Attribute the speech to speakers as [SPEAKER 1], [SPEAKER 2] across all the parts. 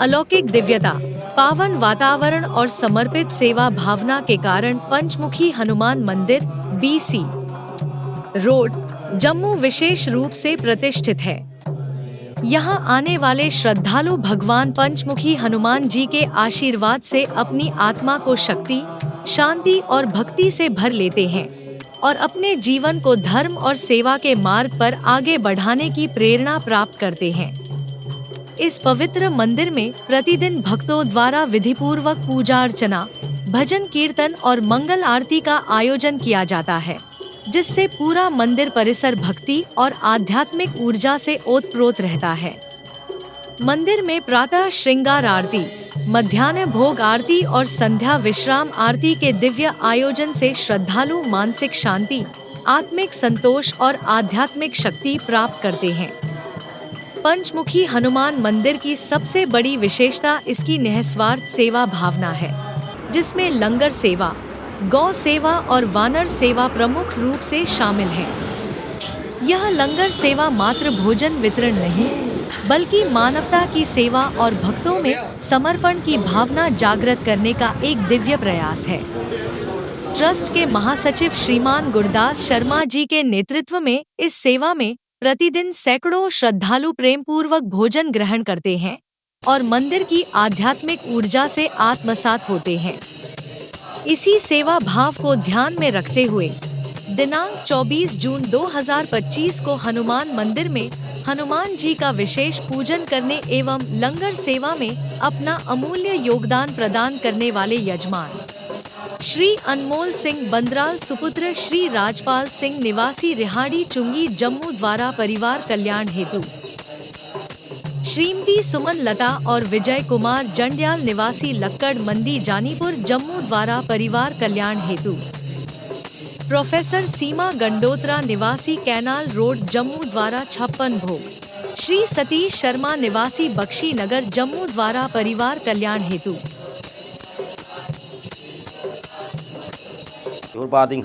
[SPEAKER 1] अलौकिक दिव्यता, पावन वातावरण और समर्पित सेवा भावना के कारण पंचमुखी हनुमान मंदिर BC रोड, जम्मू विशेष रूप से प्रतिष्ठित है। यहाँ आने वाले श्रद्धालु भगवान पंचमुखी हनुमान जी के आशीर्वाद से अपनी आत्मा को शक्ति, शांति और भक्ति से भर लेते हैं और अपने जीवन को धर्म और सेवा के मार्ग पर आगे बढ़ाने की प्रेरणा प्राप्त करते हैं। इस पवित्र मंदिर में प्रतिदिन भक्तों द्वारा विधिपूर्वक पूजा अर्चना, भजन कीर्तन और मंगल आरती का आयोजन किया जाता है, जिससे पूरा मंदिर परिसर भक्ति और आध्यात्मिक ऊर्जा से ओतप्रोत रहता है। मंदिर में प्रातः श्रृंगार आरती, मध्याह्न भोग आरती और संध्या विश्राम आरती के दिव्य आयोजन से श्रद्धालु मानसिक शांति, आत्मिक संतोष और आध्यात्मिक शक्ति प्राप्त करते हैं। पंचमुखी हनुमान मंदिर की सबसे बड़ी विशेषता इसकी निस्वार्थ सेवा भावना है, जिसमें लंगर सेवा, गौ सेवा और वानर सेवा प्रमुख रूप से शामिल है। यह लंगर सेवा मात्र भोजन वितरण नहीं, बल्कि मानवता की सेवा और भक्तों में समर्पण की भावना जागृत करने का एक दिव्य प्रयास है। ट्रस्ट के महासचिव श्रीमान गुरदास शर्मा जी के नेतृत्व में इस सेवा में प्रतिदिन सैकड़ों श्रद्धालु प्रेम पूर्वक भोजन ग्रहण करते हैं और मंदिर की आध्यात्मिक ऊर्जा से आत्मसात होते हैं। इसी सेवा भाव को ध्यान में रखते हुए दिनांक 24 जून 2025 को हनुमान मंदिर में हनुमान जी का विशेष पूजन करने एवं लंगर सेवा में अपना अमूल्य योगदान प्रदान करने वाले यजमान श्री अनमोल सिंह बंदराल सुपुत्र श्री राजपाल सिंह निवासी रिहाड़ी चुंगी जम्मू द्वारा परिवार कल्याण हेतु, श्रीमती सुमन लता और विजय कुमार जंड्याल निवासी लक्कड़ मंडी जानीपुर जम्मू द्वारा परिवार कल्याण हेतु, प्रोफेसर सीमा गंडोत्रा निवासी कैनाल रोड जम्मू द्वारा 56 भोग, श्री सतीश शर्मा निवासी बख्शी नगर जम्मू द्वारा परिवार कल्याण हेतु।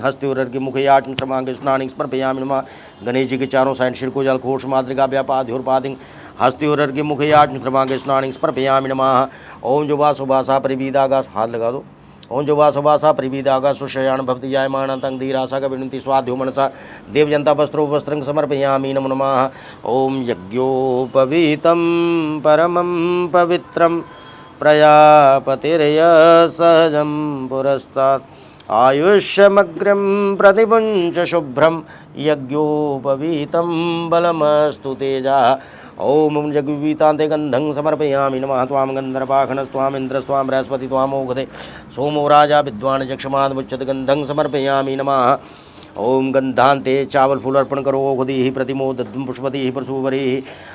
[SPEAKER 2] हस्त्योरर्घ्य मुखयाचन क्रमांग स्नानिक समर्पयामि नमः। गणेश जी के चारों साइड सिर को जल घोष मातृका व्यापाद्योर्पादिंग हस्त्योरर्घ्य मुखयाचन क्रमांग स्नानिक समर्पयामि नमः। ओम जुबा सुभासा परिविदागा, हाथ लगा दो। ओम जुबा सुभासा परिविदागा सुशयान भक्ति जायमान तंग धीरासा का विनती स्वाध्यो मनसा देवजनता वस्त्रो वस्त्रं समर्पयामि नमो नमः। ओम यज्ञोपवीतं परमं पवित्रं प्रजापतिर्य सहजं पुरस्तात् आयुष्यमग्रं प्रतिपुञ्च शुभ्रं यज्ञोपवीतं बलमस्तु तेजा। ओम यज्ञोपवीतान्ते गन्धं समर्पयामि नमः। त्वां गन्धर्वाघनस्त्वाम् इन्द्रस्त्वां बृहस्पति त्वामोघते सोमो राजा विद्वान् चक्षमादमुच्यते गन्धं समर्पयामि नमः। ओम गंधांते चावल फूल अर्पण करो खुदी प्रतिमोद पुष्पति प्रसूवरी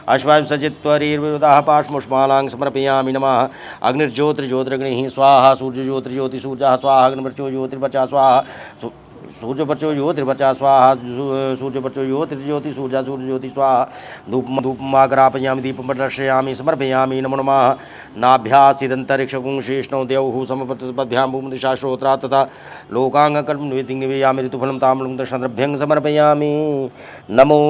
[SPEAKER 2] अश्वाय सचित्वरीर्विदाह पाशमुष्मालांग समर्पयामि नमः। अग्निर्ज्योतिर्ज्योतिर्ग्नि स्वाहा सूर्य ज्योतिर्ज्योति सूर्य स्वाहा अग्निर्वचो ज्योतिर्वचा स्वाहा सूर्य बचो ज्योतिर्वचा स्वाहा सूर्य बचो ज्योतिर्ज्योति सूर्य सूर्य ज्योति स्वाहा। धूपमाग्रापयामि दीपं प्रदर्शयामि समर्पयामि नमो नमः। नाभ्यासिदन्तरिक्षगुं शेष्णो देवहु समपद्भ्यां भूमदिशा श्रोत्रा तथा लोकांगकर्म निवेयामि ऋतुफलं ताम्बूलं दशद्रभ्यं समर्पयामि नमो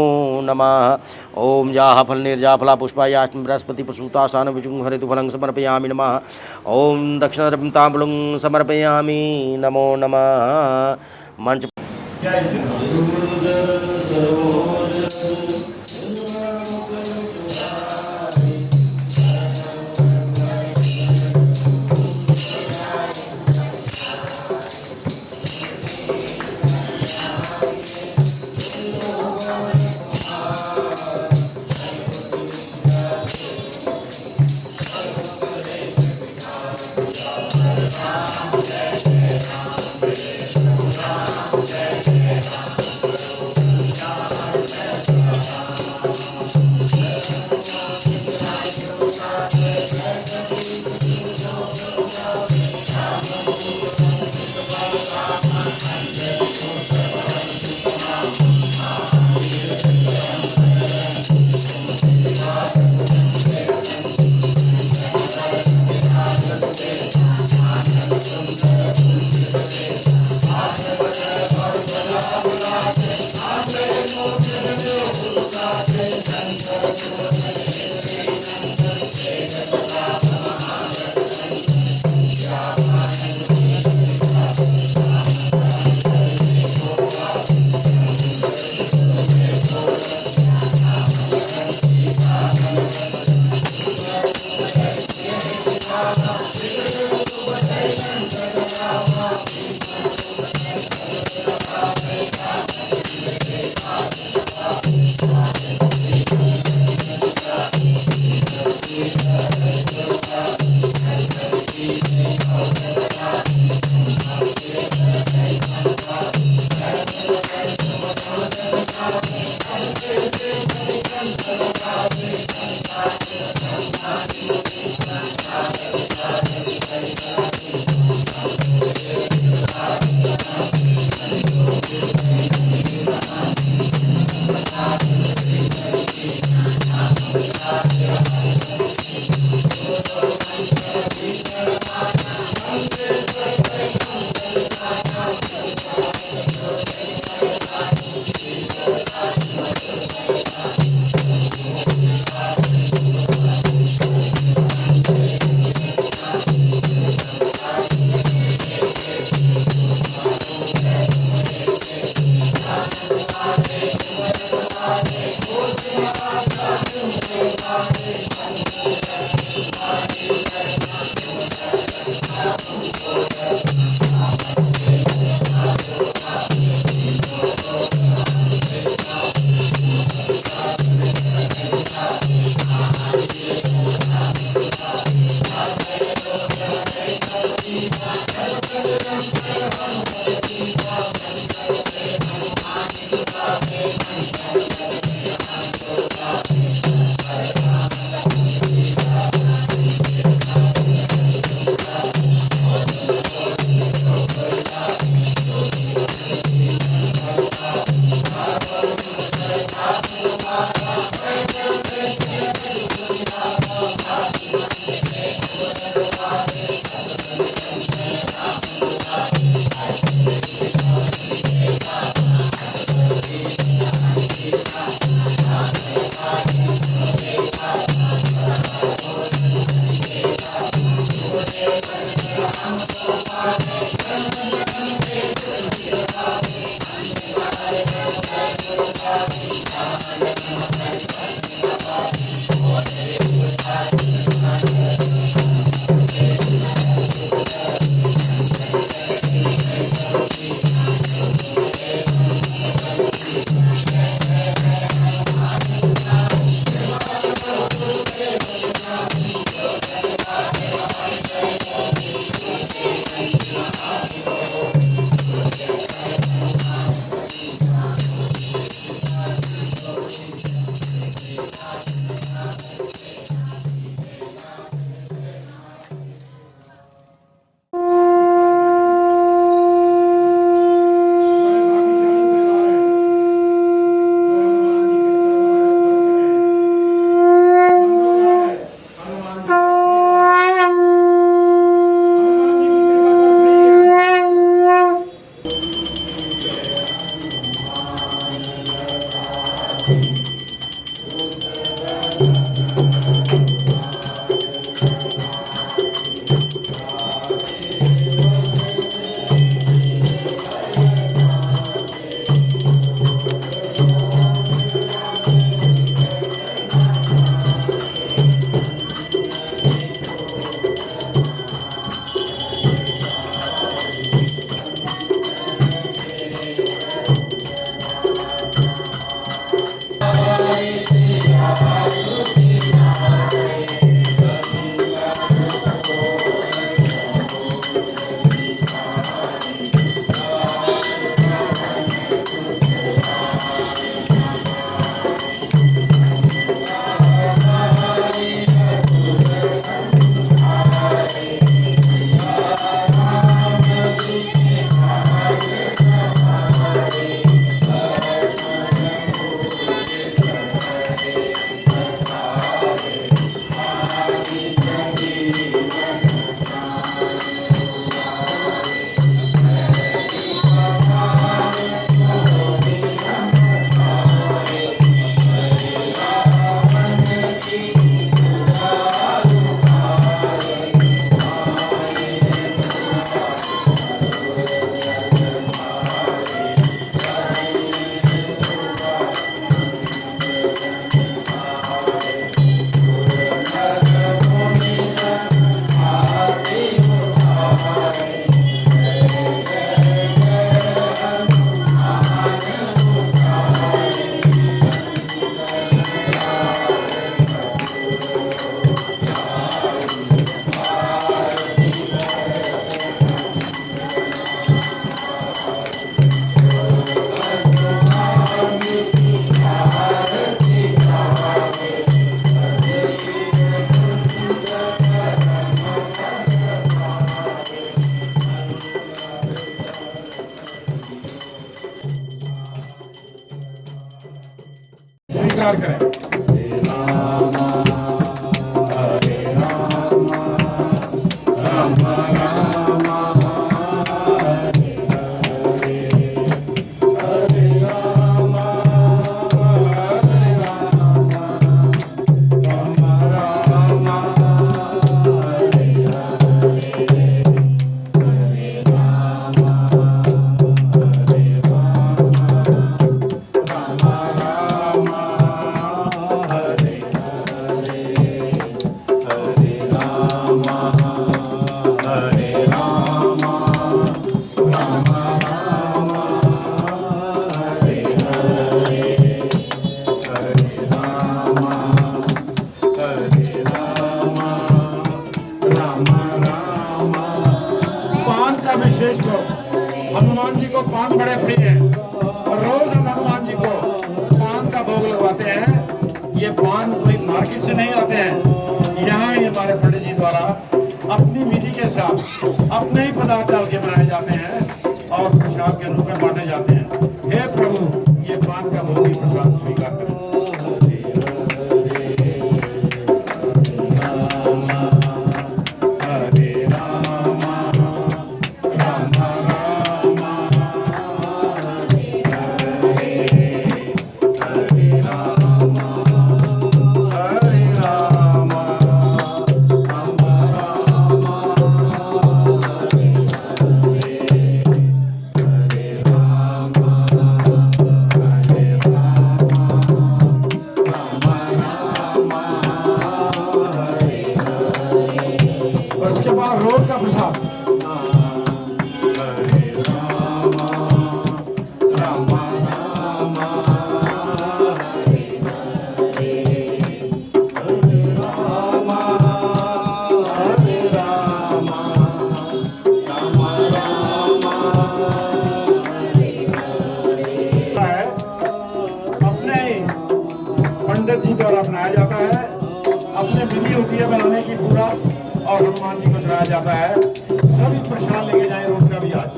[SPEAKER 2] नमः। ओम याः फलनिर्जाफला पुष्पायाश्च बृहस्पति प्रसूतासान विचुं ऋतुफलं समर्पयामि नमः। ओम दक्षिणद्रभ्यं ताम्बूलं समर्पयामि नमो नमः। मंच
[SPEAKER 3] स्वीकार करें। पान का विशेष भोग, हनुमान जी को पान बड़े प्रिय है और रोज हम हनुमान जी को पान का भोग लगवाते हैं। ये पान कोई मार्केट से नहीं आते हैं, यहाँ ये हमारे पंडित जी द्वारा अपनी विधि के साथ अपने ही पदार्थ डाल के बनाए जाते हैं और प्रसाद के रूप में बांटे जाते हैं। हे प्रभु, ये पान का भोग ही प्रसाद स्वीकार करें। रोज का प्रसाद अपने पंडित जी द्वारा बनाया जाता है। अपने विधि होती है बनाने की पूरा और हनुमान जी को चढ़ाया जाता है। सभी प्रसाद लेके जाएं रोड का भी आज।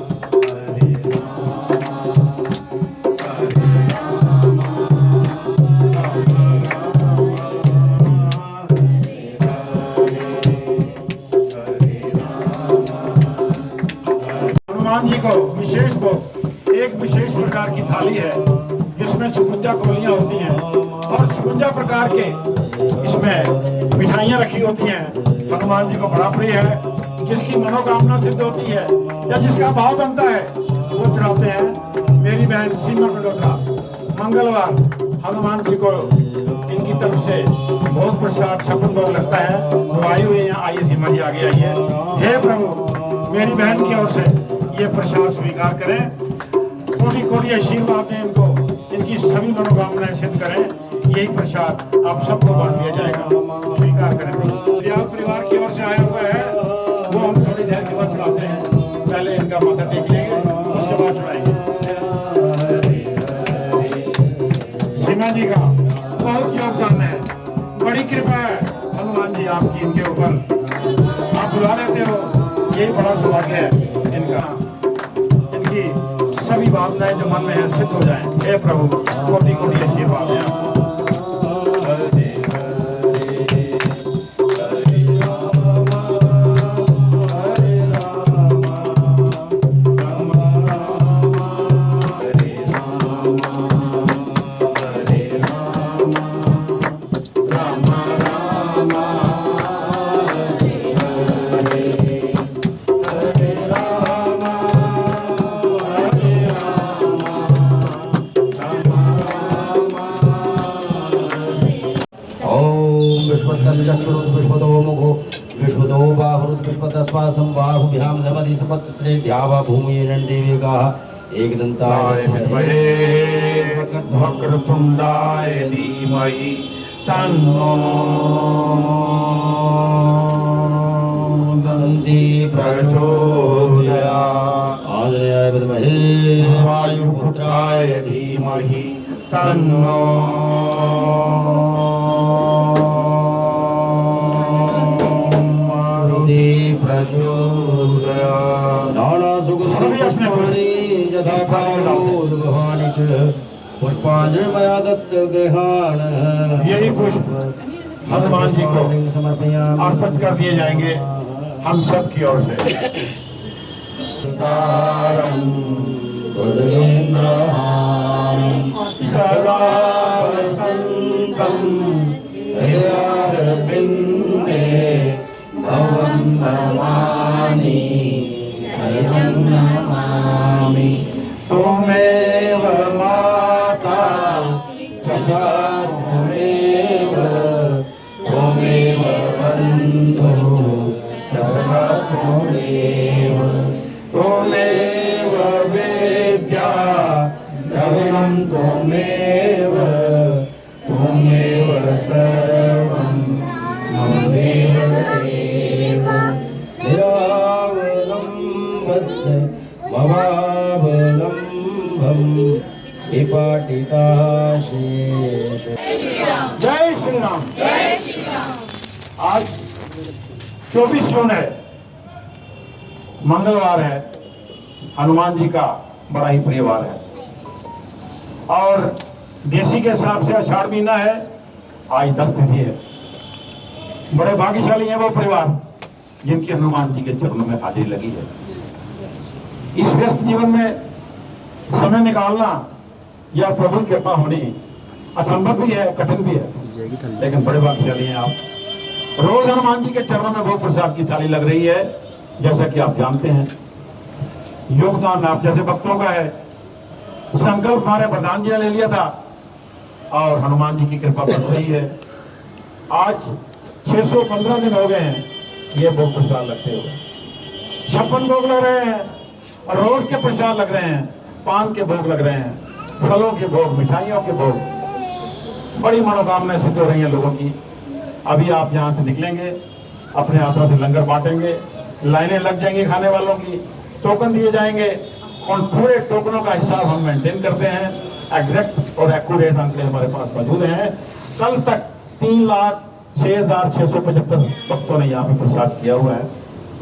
[SPEAKER 3] हनुमान जी को विशेष भोग, एक विशेष प्रकार की थाली है जिसमें 56 कोलियां होती हैं और 56 प्रकार के इसमें मिठाइयाँ रखी होती हैं। हनुमान जी को बड़ा प्रिय है। जिसकी मनोकामना सिद्ध होती है या जिसका भाव बनता है वो चढ़ाते हैं। मेरी बहन सीमा कंडोत्रा मंगलवार हनुमान जी को इनकी तरफ से भोग प्रसाद 56 भोग लगता है। तो आई हुई यहाँ, आइए सीमा जी आगे आइए। हे प्रभु, मेरी बहन की ओर से ये प्रसाद स्वीकार करें। कोटि कोटि आशीर्वाद दें इनको, इनकी सभी मनोकामनाएं सिद्ध करें। यही प्रसाद आप सबको बांट दिया जाएगा, स्वीकार करें। परिवार की ओर से आया हुआ है वो हम थोड़ी देर के बाद चढ़ाते हैं। पहले इनका माथा टेक लेंगे, उसके बाद चढ़ाएंगे। सीमा जी का बहुत योगदान है, बड़ी कृपा है हनुमान जी आपकी इनके ऊपर। आप बुला लेते हो, यही बड़ा सौभाग्य है इनका। इनकी सभी भावनाएं जो मन में है सिद्ध हो जाएं। हे प्रभु, कोटि कोटि आशीर्वाद हैं आपको।
[SPEAKER 2] विश्वतो मुखो विश्वतो बाहुरुद्विष्पतस्वासं बाहुभ्यां धमति सपत्रे ध्यावा भूमिरं देविकाः एकदन्ताय विद्महे
[SPEAKER 3] वक्रतुण्डाय धीमहि तन्नो दन्ति प्रचोदयात्।
[SPEAKER 2] आंजनेयाय विद्महे
[SPEAKER 3] वायुपुत्राय धीमहि तन्नो
[SPEAKER 2] पुष्पांजलि मया दत्त गृहाण
[SPEAKER 3] यही पुष्प हनुमान जी को
[SPEAKER 2] समर्पयामि
[SPEAKER 3] अर्पित कर दिए जाएंगे हम सब की ओर से। सारं सदा वसन्तं हृदयारविन्दे भवं भवानी शरणं नमामि। त्वमेव माता जगद्गुरुदेव त्वमेव बन्धुः सर्वगुरुदेव त्वमेव विद्या द्रविणं त्वमेव सर्वं मम देव यावलम्बस्य ममावलम्बं विपाटिताशेष। जय श्री राम। आज 24 जून है, मंगलवार है, हनुमान जी का बड़ा ही प्रिय वार है और देसी के हिसाब से आषाढ़ महीना है, आज 10 तिथि है। बड़े भाग्यशाली हैं वो परिवार जिनकी हनुमान जी के चरणों में हाजिरी लगी है। इस व्यस्त जीवन में समय निकालना या प्रभु की कृपा होनी असंभव भी है, कठिन भी है, लेकिन बड़े भाग्यशाली हैं आप। रोज हनुमान जी के चरणों में भोग प्रसाद की थाली लग रही है, जैसा कि आप जानते हैं। योगदान आप जैसे भक्तों का है। संकल्प हमारे प्रधान जी ने ले लिया था और हनुमान जी की कृपा बरस रही है। आज 615 दिन हो गए हैं ये भोग प्रसाद लगते हुए। 56 भोग लग रहे हैं और रोड के प्रसाद लग रहे हैं, पान के भोग लग रहे हैं, फलों के भोग, मिठाइयों के भोग। बड़ी मनोकामनाएं सिद्ध हो रही हैं लोगों की। अभी आप यहाँ से निकलेंगे, अपने हाथों से लंगर बांटेंगे, लाइनें लग जाएंगी खाने वालों की, टोकन दिए जाएंगे और पूरे टोकनों का हिसाब हम मेंटेन करते हैं। एग्जैक्ट और एक्यूरेट आंकड़े हमारे पास मौजूद हैं। कल तक 3,06,675 भक्तों ने यहाँ पे प्रसाद किया हुआ है।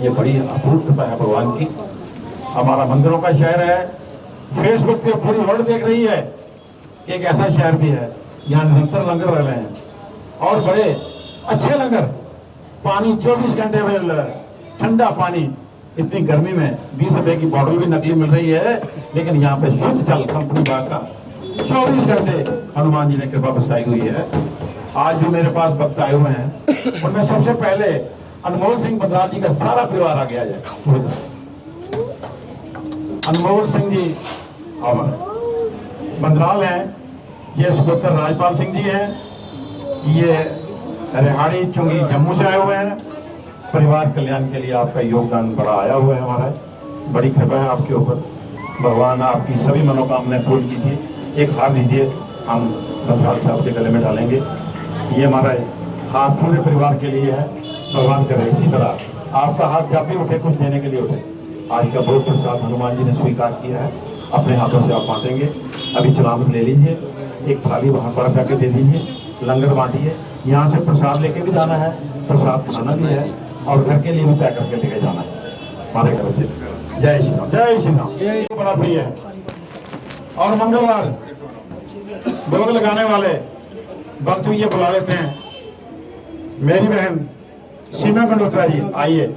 [SPEAKER 3] ये बड़ी अपूर्व कृपा है भगवान की। हमारा मंदिरों का शहर है। फेसबुक पे पूरी वर्ल्ड देख रही है। एक ऐसा शहर भी है यहाँ निरंतर लंगर रह रहे हैं और बड़े अच्छे लंगर। पानी 24 घंटे अवेलेबल है, ठंडा पानी। इतनी गर्मी में 20 रुपए की बॉटल भी नकली मिल रही है, लेकिन यहाँ पे शुद्ध जल कंपनी बाग का 24 घंटे हनुमान जी ने कृपा बरसाई हुई है। आज जो मेरे पास भक्त आए हुए हैं उनमें सबसे पहले अनमोल सिंह बंदराल जी का सारा परिवार आ गया है। अनमोल सिंह जी और बंदराल हैं, ये सुपुत्र राजपाल सिंह जी हैं, ये रेहाड़ी चुंगी जम्मू से आए हुए हैं। परिवार कल्याण के लिए आपका योगदान बड़ा आया हुआ है हमारा। बड़ी कृपा है आपके ऊपर। भगवान आपकी सभी मनोकामनाएं पूर्ण कीजिए। एक हार दीजिए, हम बंदराल साहब के गले में डालेंगे। ये हमारा हाथ पूरे परिवार के लिए है। भगवान करे इसी तरह आपका हाथ जब भी उठे कुछ देने के लिए उठे। आज का भोग प्रसाद हनुमान जी ने स्वीकार किया है, अपने हाथों से आप बांटेंगे। अभी चलामत ले लीजिए, एक थाली वहाँ पर जाके दे दीजिए, लंगर बांटिए। यहाँ से प्रसाद लेके भी जाना है, प्रसाद खाना भी है और घर के लिए भी पैक करके लेके जाना है हमारे घर से। जय श्री राम। जय श्री राम। बड़ा प्रिय है। और मंगलवार भोग लगाने वाले भक्त भी ये बुला लेते हैं। मेरी बहन सीमा गंडोत्रा जी, आइए।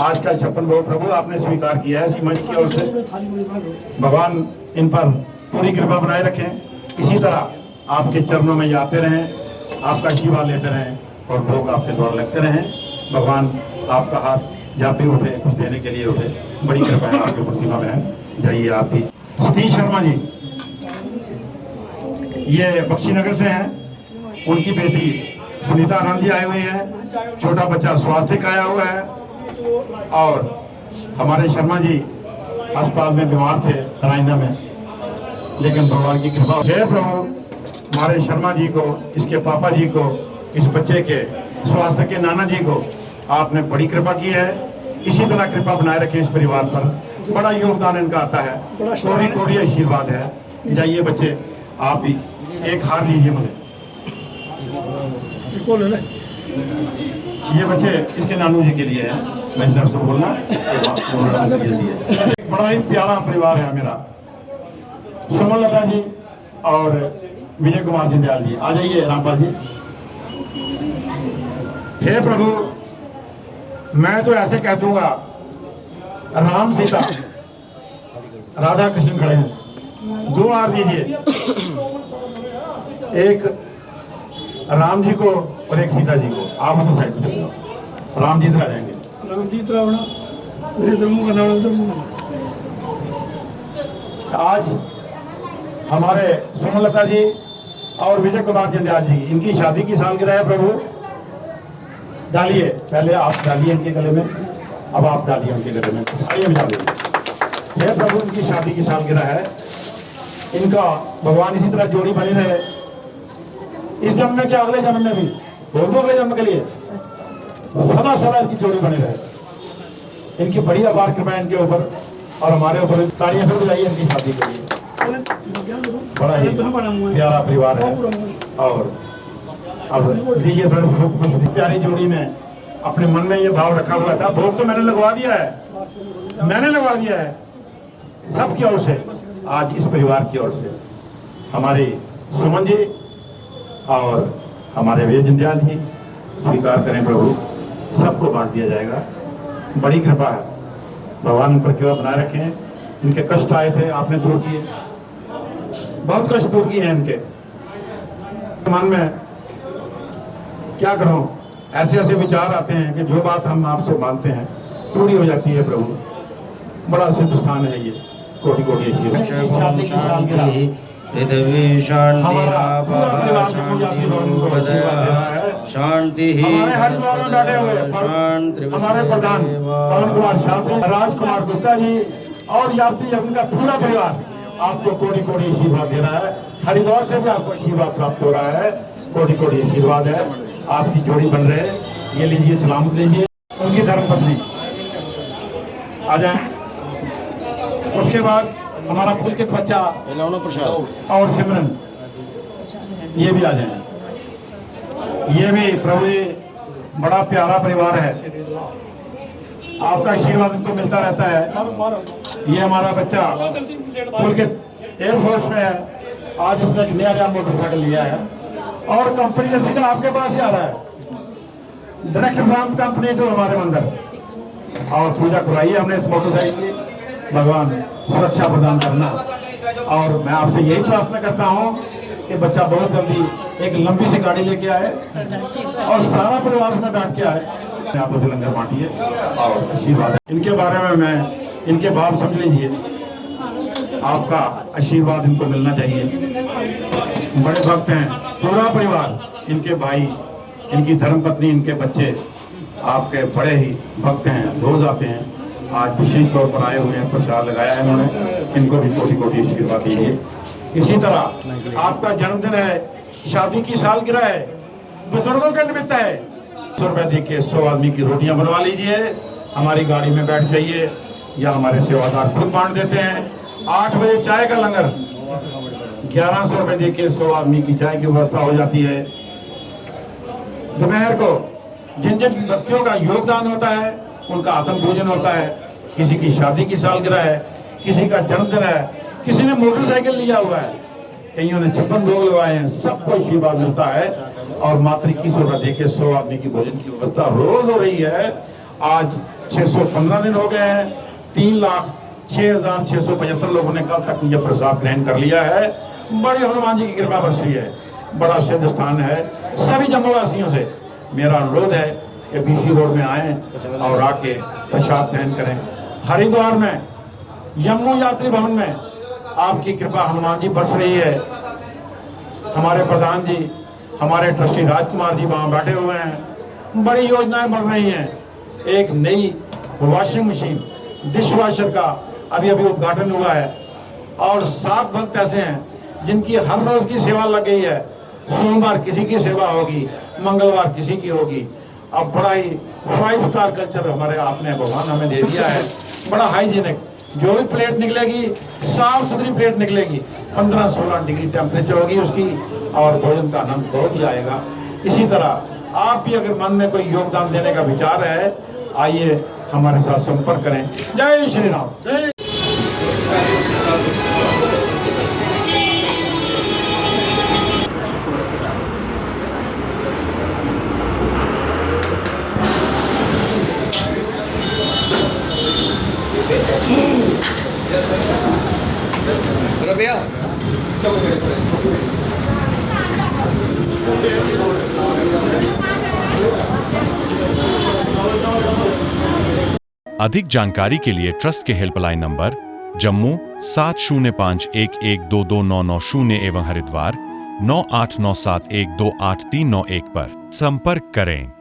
[SPEAKER 3] आज का 56 भोग प्रभु आपने स्वीकार किया है सीमा जी की ओर से। भगवान इन पर पूरी कृपा बनाए रखें। इसी तरह आपके चरणों में जाते रहें, आपका आशीर्वाद लेते रहें और भोग आपके द्वारा लगते रहें। भगवान आपका हाथ जब भी उठे कुछ देने के लिए उठे। बड़ी कृपा है आपके ऊपर सीमा बहन। जाइए आप भी। सतीश शर्मा जी ये बख्शीनगर से हैं, उनकी बेटी सुनीता आनंद जी आई हुई है। छोटा बच्चा स्वास्थ्य आया हुआ है और हमारे शर्मा जी अस्पताल में बीमार थे नारायणा में, लेकिन भगवान की कृपा है। प्रभु हमारे शर्मा जी को, इसके पापा जी को, इस बच्चे के स्वास्थ्य के नाना जी को आपने बड़ी कृपा की है। इसी तरह कृपा बनाए रखें इस परिवार पर। बड़ा योगदान इनका आता है, कोटि कोटि आशीर्वाद है। जाइए बच्चे आप भी एक हार लीजिए मुझे। ये बच्चे इसके नानू जी के लिए है, मेरी तरफ से बोलना। बड़ा ही प्यारा परिवार है मेरा। सुमन लता जी और विजय कुमार जिंदयाल जी। आ जाइए रामपाल जी। हे प्रभु, मैं तो ऐसे कह दूंगा, राम सीता राधा कृष्ण खड़े हैं, 2 हार दीजिए, एक राम जी को और एक सीता जी को। आप उस साइड पे जाओ, राम जी इधर आ जाएंगे।
[SPEAKER 4] राम जी इधर आओ ना, इधर मुंह करना, उधर मुंह करना।
[SPEAKER 3] आज हमारे सुमलता जी और विजय कुमार जिंदयाल जी, इनकी शादी की सालगिरह है। प्रभु डालिए, पहले आप डालिए इनके गले में, अब आप डालिए उनके गले में। आइए मिला दीजिए। हे प्रभु, इनकी शादी की सालगिरह है, इनका भगवान इसी तरह जोड़ी बनी रहे, इस जन्म में क्या अगले जन्म में भी, बोल दो अगले जन्म के लिए सदा सदा इनकी जोड़ी बनी रहे। इनकी बड़ी अपार कृपा इनके ऊपर और हमारे ऊपर। ताड़ियां फिर बजाइए इनकी शादी के लिए। बड़ा ही प्यारा परिवार है। और अब दीजिए थोड़ा सा। प्यारी जोड़ी ने अपने मन में ये भाव रखा हुआ था। भोग तो मैंने लगवा दिया है, मैंने लगवा दिया है सबकी ओर से। आज इस परिवार की ओर से हमारी सुमन जी और हमारे विजय जिंदयाल जी स्वीकार करें प्रभु, सबको बांट दिया जाएगा। बड़ी कृपा है, भगवान उन पर कृपा बनाए रखें। इनके कष्ट आए थे, आपने दूर किए, बहुत कष्ट दूर किए हैं इनके मन में। क्या करूं, ऐसे ऐसे विचार आते हैं कि जो बात हम आपसे मानते हैं पूरी हो जाती है प्रभु। बड़ा सिद्ध स्थान है ये, कोटि कोटि शादी की सालगिरह। हमारा पूरा परिवार को आशीर्वाद दे रहा है।
[SPEAKER 2] शांति।
[SPEAKER 3] हमारे हरिद्वार में बैठे हुए हमारे प्रधान पवन कुमार शास्त्री, राजकुमार गुप्ता जी और यात्री उनका पूरा परिवार आपको कोटि कोटि आशीर्वाद दे रहा है। हरिद्वार से भी आपको आशीर्वाद प्राप्त हो रहा है, कोटि कोटि आशीर्वाद है। आपकी जोड़ी बन रहे हैं। ये लीजिए, सलामत लीजिए। उनकी धर्मपत्नी आ जाए। उसके बाद हमारा पुलकित बच्चा और सिमरन, ये भी आ जाए। ये भी प्रभु जी बड़ा प्यारा परिवार है, आपका आशीर्वाद इनको मिलता रहता है। ये हमारा बच्चा पुलकित एयरफोर्स में है, आज इसने एक नया मोटरसाइकिल लिया है और कंपनी जैसे का आपके पास ही आ रहा है, डायरेक्ट फ्रॉम कंपनी टू हमारे मंदिर। और पूजा कराई हमने इस मोटरसाइकिल की। भगवान सुरक्षा प्रदान करना। और मैं आपसे यही प्रार्थना करता हूँ कि बच्चा बहुत जल्दी एक लंबी सी गाड़ी लेके आए और सारा परिवार उसमें बैठ के आए। आप उसे लंगर बांटिए और आशीर्वाद। इनके बारे में मैं, इनके भाव समझ लीजिए, आपका आशीर्वाद इनको मिलना चाहिए। बड़े भक्त हैं पूरा परिवार, इनके भाई, इनकी धर्मपत्नी, इनके बच्चे आपके बड़े ही भक्त हैं, रोज आते हैं। आज विशेष तौर पर आए हुए हैं, प्रसाद लगाया है उन्होंने, इनको भी कोटि कोटि आशीर्वाद दीजिए। इसी तरह आपका जन्मदिन है, शादी की सालगिरह है, बुजुर्गों के निमित्त है। 100 रुपये दे के 100 आदमी की रोटियां बनवा लीजिए, हमारी गाड़ी में बैठ जाइए, या हमारे सेवादार खुद बांट देते हैं। 8 बजे चाय का लंगर, 1100 रुपये दे के 100 आदमी की चाय की व्यवस्था हो जाती है। दोपहर को जिन जिन व्यक्तियों का योगदान होता है उनका आत्म भोजन होता है। किसी की शादी की सालगिरह है, किसी का जन्मदिन है, किसी ने मोटरसाइकिल लिया हुआ है, कईयों ने 56 भोग लगवाए हैं, सबको आशीर्वाद मिलता है। और मात्र 21 रुपये दे के 100 आदमी की भोजन की व्यवस्था रोज हो रही है। आज 615 दिन हो गए हैं, 3,06,675 लोगों ने कल तक यह प्रसाद ग्रहण कर लिया है। बड़ी हनुमान जी की कृपा बरस रही है, बड़ा सिद्ध स्थान है। सभी जम्मू वासियों से मेरा अनुरोध है कि बीसी रोड में आए और आके प्रसाद ग्रहण करें। हरिद्वार में जम्मू यात्री भवन में आपकी कृपा हनुमान जी बरस रही है। हमारे प्रधान जी, हमारे ट्रस्टी राजकुमार जी वहाँ बैठे हुए हैं। बड़ी योजनाएं बन रही हैं। एक नई वॉशिंग मशीन, डिश वॉशर का अभी अभी उद्घाटन हुआ है। और 7 भक्त ऐसे हैं जिनकी हर रोज की सेवा लग गई है। सोमवार किसी की सेवा होगी, मंगलवार किसी की होगी। अब बड़ा ही 5 स्टार कल्चर हमारे आपने भगवान हमें दे दिया है। बड़ा हाइजीनिक, जो भी प्लेट निकलेगी साफ सुथरी प्लेट निकलेगी। 15-16 डिग्री टेम्परेचर होगी उसकी, और भोजन का आनंद बहुत ही आएगा। इसी तरह आप भी अगर मन में कोई योगदान देने का विचार है, आइए हमारे साथ संपर्क करें। जय श्री राम। जय
[SPEAKER 5] भैया
[SPEAKER 6] अधिक जानकारी के लिए ट्रस्ट के हेल्पलाइन नंबर जम्मू 7051122990 एवं हरिद्वार 9897128391 पर संपर्क करें।